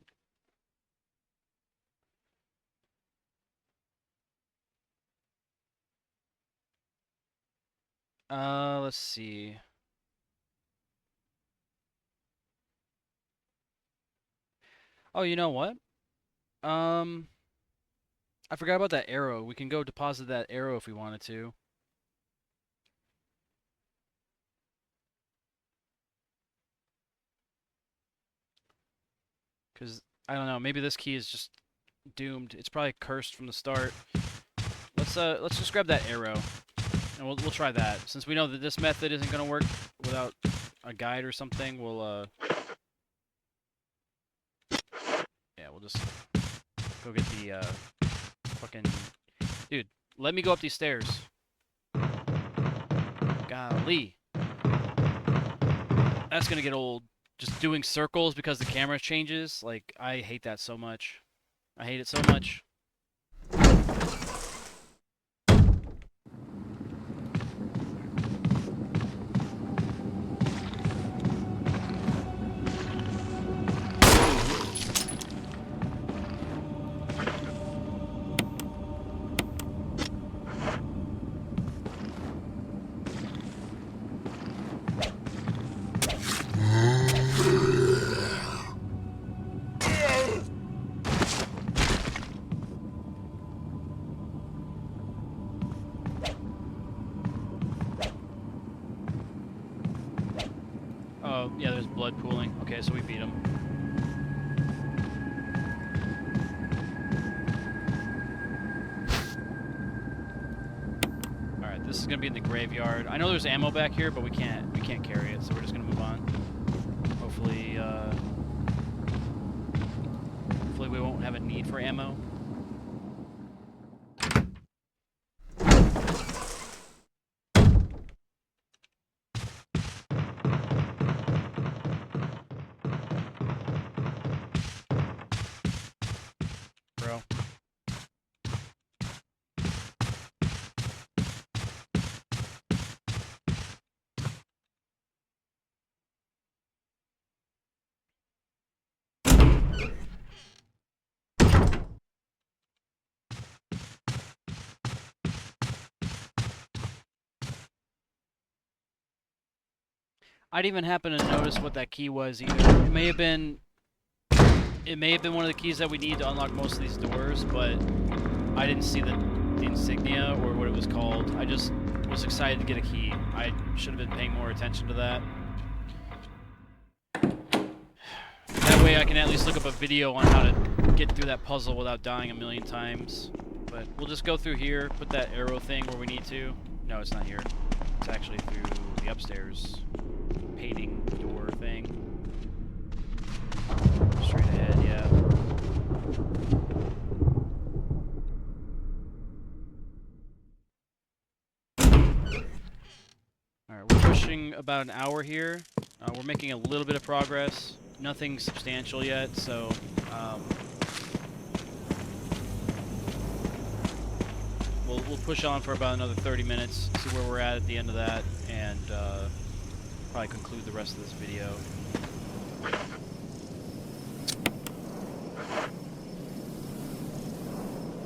Let's see. Oh, you know what? Um, I forgot about that arrow. We can go deposit that arrow if we wanted to. Because, I don't know, maybe this key is just doomed. It's probably cursed from the start. Let's just grab that arrow. And we'll try that. Since we know that this method isn't going to work without a guide or something, yeah, we'll just go get the, fucking... Dude, let me go up these stairs. Golly. That's gonna get old. Just doing circles because the camera changes. Like, I hate that so much. I hate it so much. Oh, yeah, there's blood pooling. Okay, so we beat him. Alright, this is gonna be in the graveyard. I know there's ammo back here, but we can't carry it, so we're just gonna move on. Hopefully, hopefully we won't have a need for ammo. Bro. I didn't even happen to notice what that key was either. It may have been one of the keys that we need to unlock most of these doors, but I didn't see the insignia or what it was called. I just was excited to get a key. I should have been paying more attention to that. That way I can at least look up a video on how to get through that puzzle without dying a million times. But we'll just go through here, put that arrow thing where we need to. No, it's not here. It's actually through the upstairs painting door thing. Straight ahead, yeah. Alright, we're pushing about an hour here. We're making a little bit of progress. Nothing substantial yet, so we'll push on for about another 30 minutes, see where we're at the end of that, and probably conclude the rest of this video.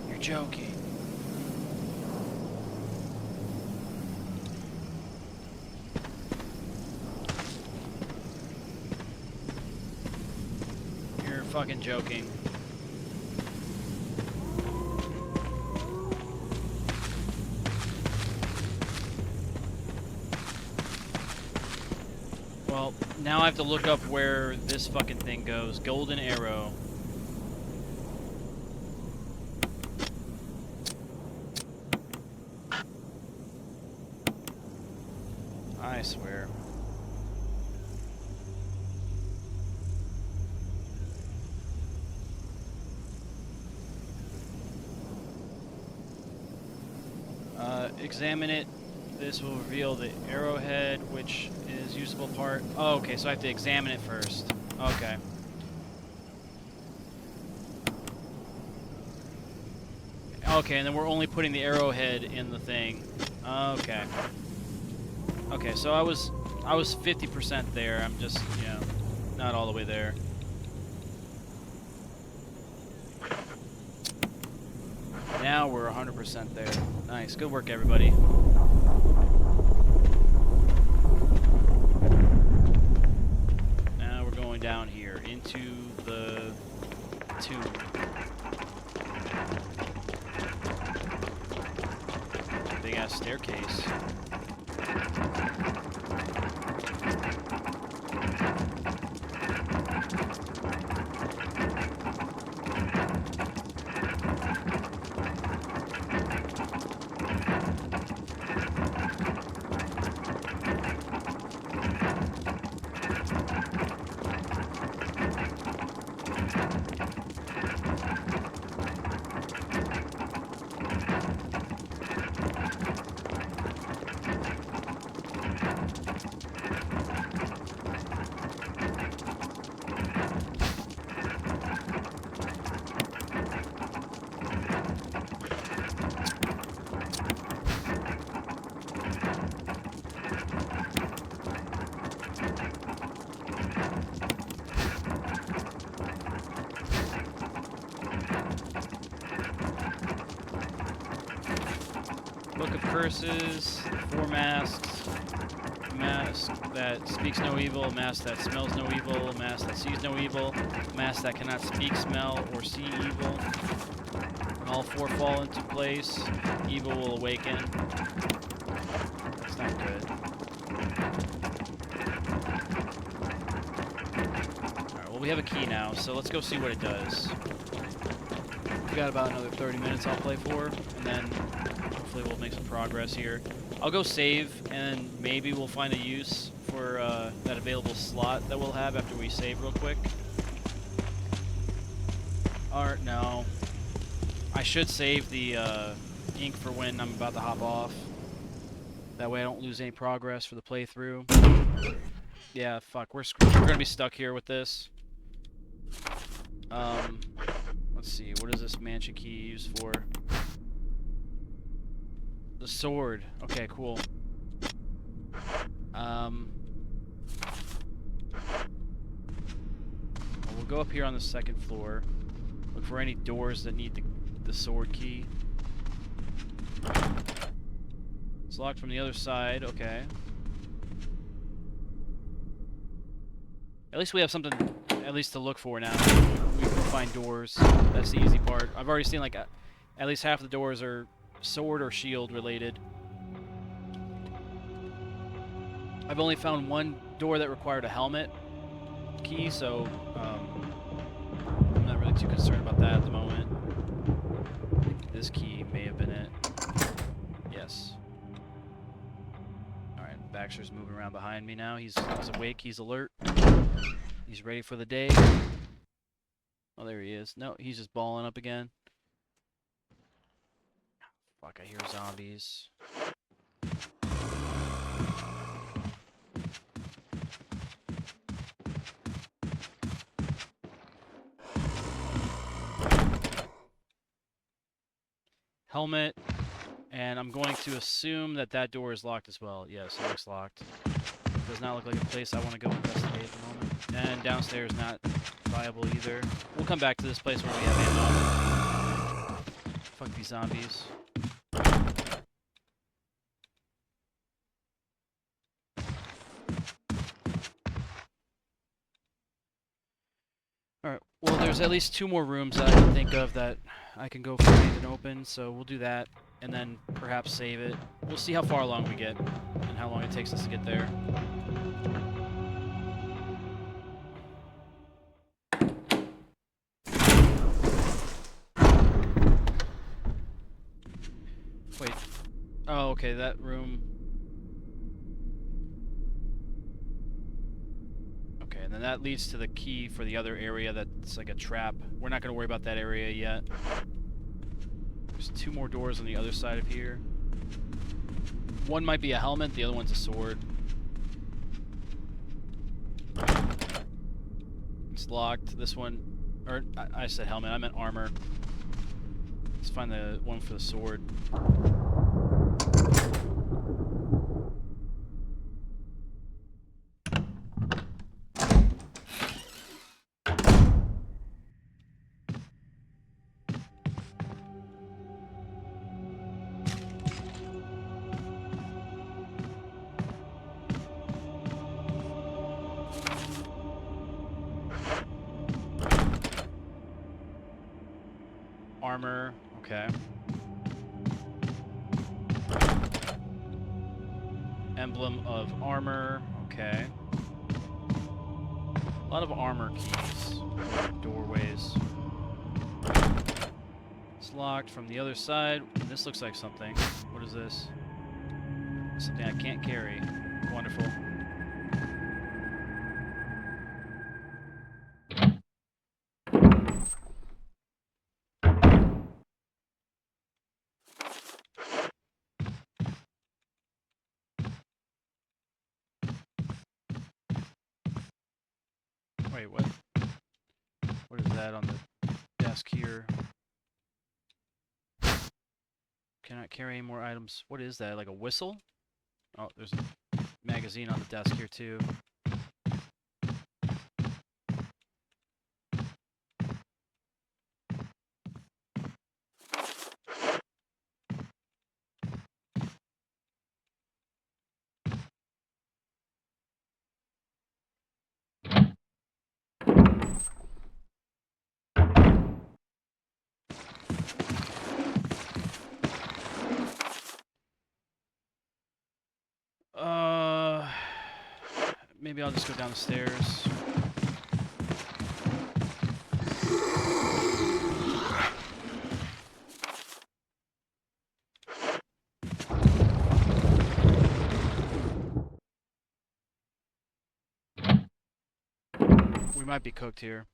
You're joking. You're fucking joking. Well, now I have to look up where this fucking thing goes. Golden arrow. I swear. Examine it. This will reveal the arrowhead, which is usable part. Oh, okay, so I have to examine it first. Okay. Okay, and then we're only putting the arrowhead in the thing. Okay. Okay, so I was 50% there. I'm just, you know, not all the way there. Now we're 100% there. Nice. Good work, everybody. Now we're going down here into the tomb. Big ass staircase. Book of Curses, 4 masks, a mask that speaks no evil, a mask that smells no evil, a mask that sees no evil, a mask that cannot speak, smell, or see evil. When all 4 fall into place, evil will awaken. That's not good. Alright, well we have a key now, so let's go see what it does. We got about another 30 minutes I'll play for, and then hopefully we'll make some progress here. I'll go save, and maybe we'll find a use for that available slot that we'll have after we save real quick. Or, no. I should save the ink for when I'm about to hop off. That way I don't lose any progress for the playthrough. Yeah, fuck, we're screwed. We're gonna be stuck here with this. Let's see, what is this mansion key used for? The sword. Okay, cool. Well, we'll go up here on the second floor. Look for any doors that need the sword key. It's locked from the other side. Okay. At least we have something at least to look for now. We can find doors. That's the easy part. I've already seen like at least half the doors are sword or shield related. I've only found one door that required a helmet key, so I'm not really too concerned about that at the moment. I think this key may have been it. Yes. Alright, Baxter's moving around behind me now. He's awake, he's alert. He's ready for the day. Oh, there he is. No, he's just balling up again. Fuck, I hear zombies. Helmet, and I'm going to assume that that door is locked as well. Yes, it looks locked. Does not look like a place I want to go investigate at the moment. And downstairs not viable either. We'll come back to this place when we have ammo. Fuck these zombies. Alright, well there's at least 2 more rooms that I can think of that I can go find and open, so we'll do that, and then perhaps save it. We'll see how far along we get, and how long it takes us to get there. Wait. Oh, okay, that room... Okay, and then that leads to the key for the other area that's like a trap. We're not going to worry about that area yet. There's 2 more doors on the other side of here. One might be a helmet, the other one's a sword. It's locked. This one... Or, I said helmet, I meant armor. Let's find the one for the sword. armor. Okay. Emblem of armor. Okay. A lot of armor keys. Doorways. It's locked from the other side. This looks like something. What is this? Something I can't carry. Wonderful. Wait, what? What is that on the desk here? Cannot carry any more items. What is that? Like a whistle? Oh, there's a magazine on the desk here too. Maybe I'll just go down the stairs. We might be cooked here.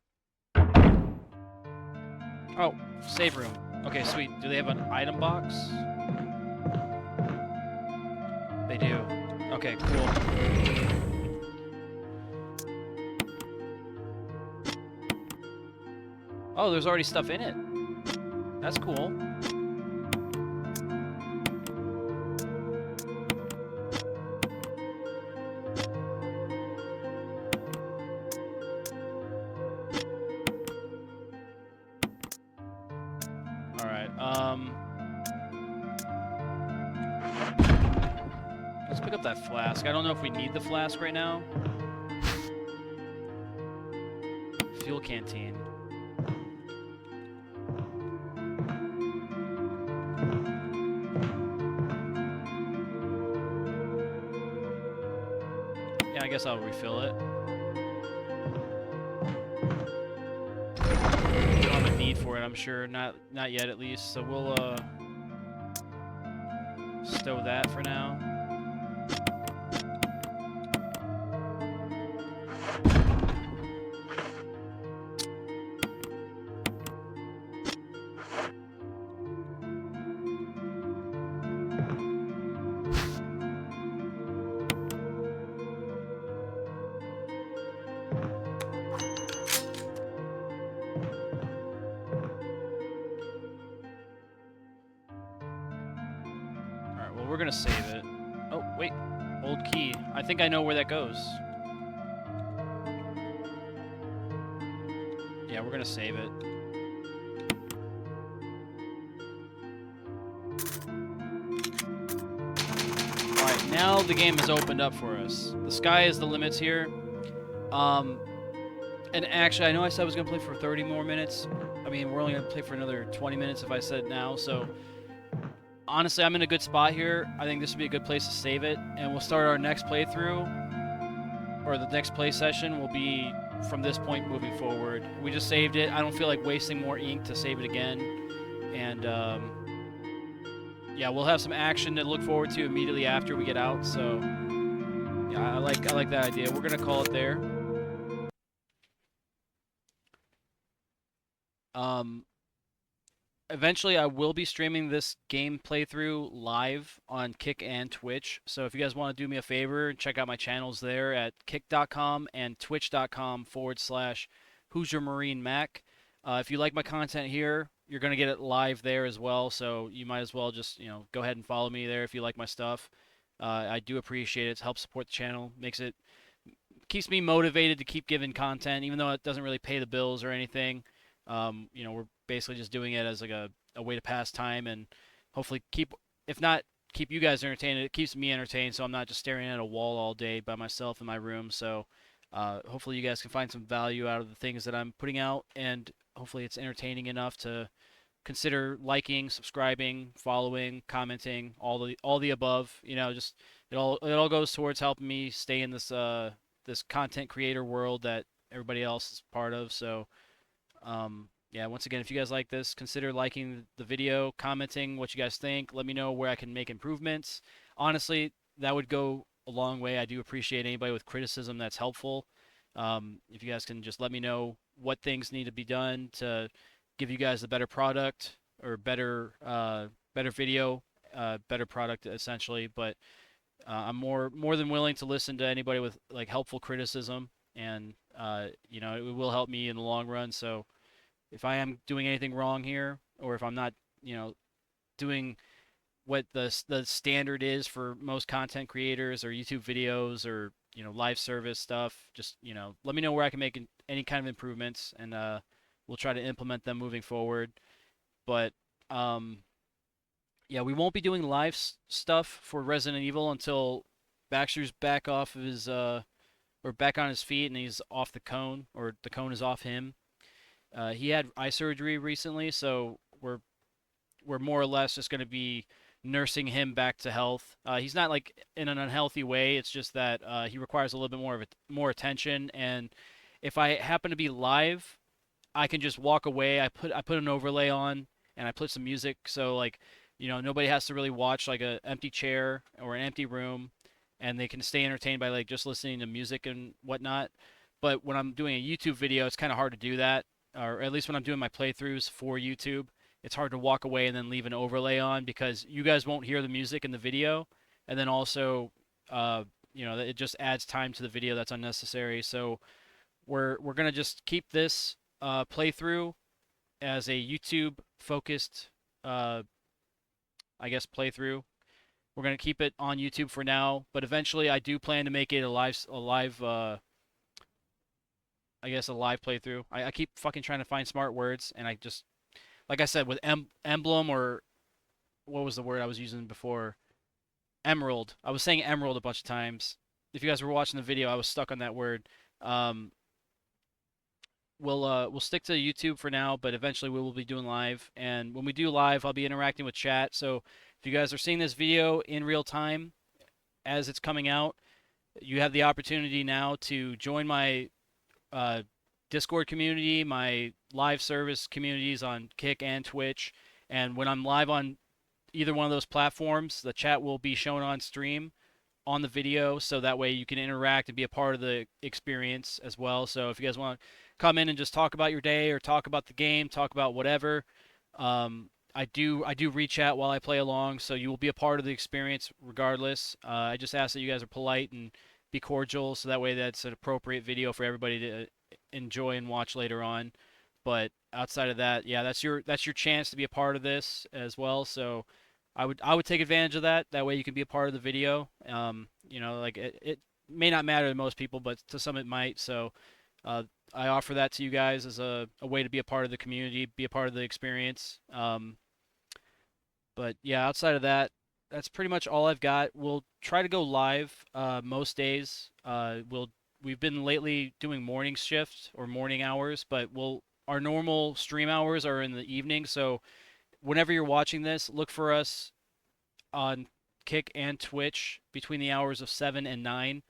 Oh, save room. Okay, sweet. Do they have an item box? They do. Okay, cool. Oh, there's already stuff in it. That's cool. Alright, let's pick up that flask. I don't know if we need the flask right now. Fuel canteen. Yeah, I guess I'll refill it. We don't have a need for it, I'm sure. Not yet, at least. So we'll stow that for now. Well, we're gonna save it. Oh, wait. Old key. I think I know where that goes. Yeah, we're gonna save it. Alright, now the game is opened up for us. The sky is the limits here. And actually, I know I said I was gonna play for 30 more minutes. I mean, we're only gonna play for another 20 minutes if I said now, so... Honestly, I'm in a good spot here. I think this would be a good place to save it, and we'll start our next playthrough, or the next play session will be from this point moving forward. We just saved it. I don't feel like wasting more ink to save it again, and yeah, we'll have some action to look forward to immediately after we get out. So yeah, I like that idea. We're gonna call it there. Eventually, I will be streaming this game playthrough live on Kick and Twitch. So if you guys want to do me a favor, check out my channels there at kick.com and twitch.com/HoosierMarineMAK. If you like my content here, you're going to get it live there as well. So you might as well just, go ahead and follow me there if you like my stuff. I do appreciate it. It helps support the channel. Keeps me motivated to keep giving content, even though it doesn't really pay the bills or anything. We're basically just doing it as like a way to pass time and hopefully if not keep you guys entertained, it keeps me entertained so I'm not just staring at a wall all day by myself in my room. So hopefully you guys can find some value out of the things that I'm putting out, and hopefully it's entertaining enough to consider liking, subscribing, following, commenting, all the above. Just it all goes towards helping me stay in this content creator world that everybody else is part of. So yeah, once again, if you guys like this, consider liking the video, commenting what you guys think. Let me know where I can make improvements. Honestly, that would go a long way. I do appreciate anybody with criticism that's helpful. If you guys can just let me know what things need to be done to give you guys a better product or better video, better product essentially. But I'm more than willing to listen to anybody with like helpful criticism, and it will help me in the long run. So if I am doing anything wrong here, or if I'm not, doing what the standard is for most content creators or YouTube videos or live service stuff, just let me know where I can make any kind of improvements, and we'll try to implement them moving forward. But yeah, we won't be doing live stuff for Resident Evil until Baxter's back off of his or back on his feet and he's off the cone, or the cone is off him. He had eye surgery recently, so we're more or less just going to be nursing him back to health. He's not like in an unhealthy way. It's just that he requires a little bit more attention. And if I happen to be live, I can just walk away. I put an overlay on and I put some music, so like nobody has to really watch like a empty chair or an empty room, and they can stay entertained by like just listening to music and whatnot. But when I'm doing a YouTube video, it's kind of hard to do that, or at least when I'm doing my playthroughs for YouTube, it's hard to walk away and then leave an overlay on because you guys won't hear the music in the video, and then also, it just adds time to the video that's unnecessary. So we're gonna just keep this playthrough as a YouTube focused, I guess, playthrough. We're gonna keep it on YouTube for now, but eventually I do plan to make it a live I guess a live playthrough. I keep fucking trying to find smart words, and I just, like I said, with emblem, or what was the word I was using before? Emerald. I was saying emerald a bunch of times. If you guys were watching the video, I was stuck on that word. Um, we'll stick to YouTube for now, but eventually we will be doing live. And when we do live, I'll be interacting with chat. So if you guys are seeing this video in real time as it's coming out, you have the opportunity now to join my Discord community, my live service communities on Kick and Twitch. And when I'm live on either one of those platforms, the chat will be shown on stream on the video, so that way you can interact and be a part of the experience as well. So if you guys want to come in and just talk about your day or talk about the game, talk about whatever, I do read chat while I play along, so you will be a part of the experience regardless. I just ask that you guys are polite and be cordial, so that way that's an appropriate video for everybody to enjoy and watch later on. But outside of that, yeah, that's your chance to be a part of this as well. So I would take advantage of that. That way you can be a part of the video. Like it may not matter to most people, but to some it might. So I offer that to you guys as a way to be a part of the community, be a part of the experience. But yeah, outside of that, that's pretty much all I've got. We'll try to go live most days. We've been lately doing morning shifts or morning hours, but our normal stream hours are in the evening. So whenever you're watching this, look for us on Kick and Twitch between the hours of 7 and 9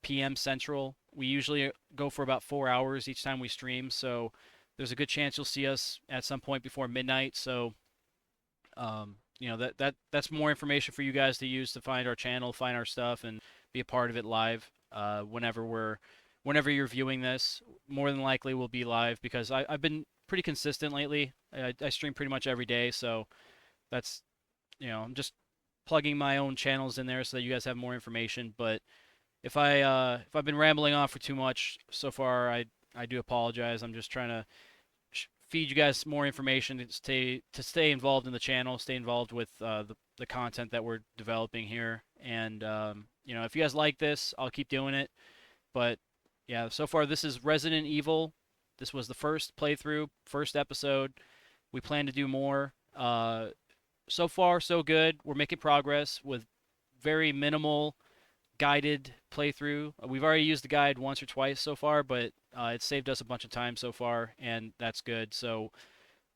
p.m. Central. We usually go for about 4 hours each time we stream, so there's a good chance you'll see us at some point before midnight. So that's more information for you guys to use to find our channel, find our stuff, and be a part of it live. Whenever you're viewing this, more than likely we'll be live, because I've been pretty consistent lately. I stream pretty much every day, so that's, I'm just plugging my own channels in there so that you guys have more information. But if I've been rambling on for too much so far, I do apologize. I'm just trying to feed you guys more information to stay involved in the channel, stay involved with the content that we're developing here. And if you guys like this, I'll keep doing it. But yeah, so far this is Resident Evil. This was the first playthrough, first episode. We plan to do more. So far, so good. We're making progress with very minimal guided playthrough. We've already used the guide once or twice so far, but it saved us a bunch of time so far, and that's good. So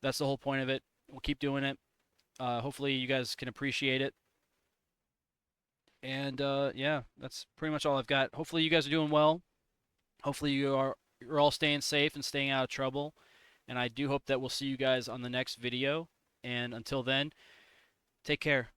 that's the whole point of it. We'll keep doing it. Hopefully you guys can appreciate it. And yeah, that's pretty much all I've got. Hopefully you guys are doing well. Hopefully you're all staying safe and staying out of trouble. And I do hope that we'll see you guys on the next video. And until then, take care.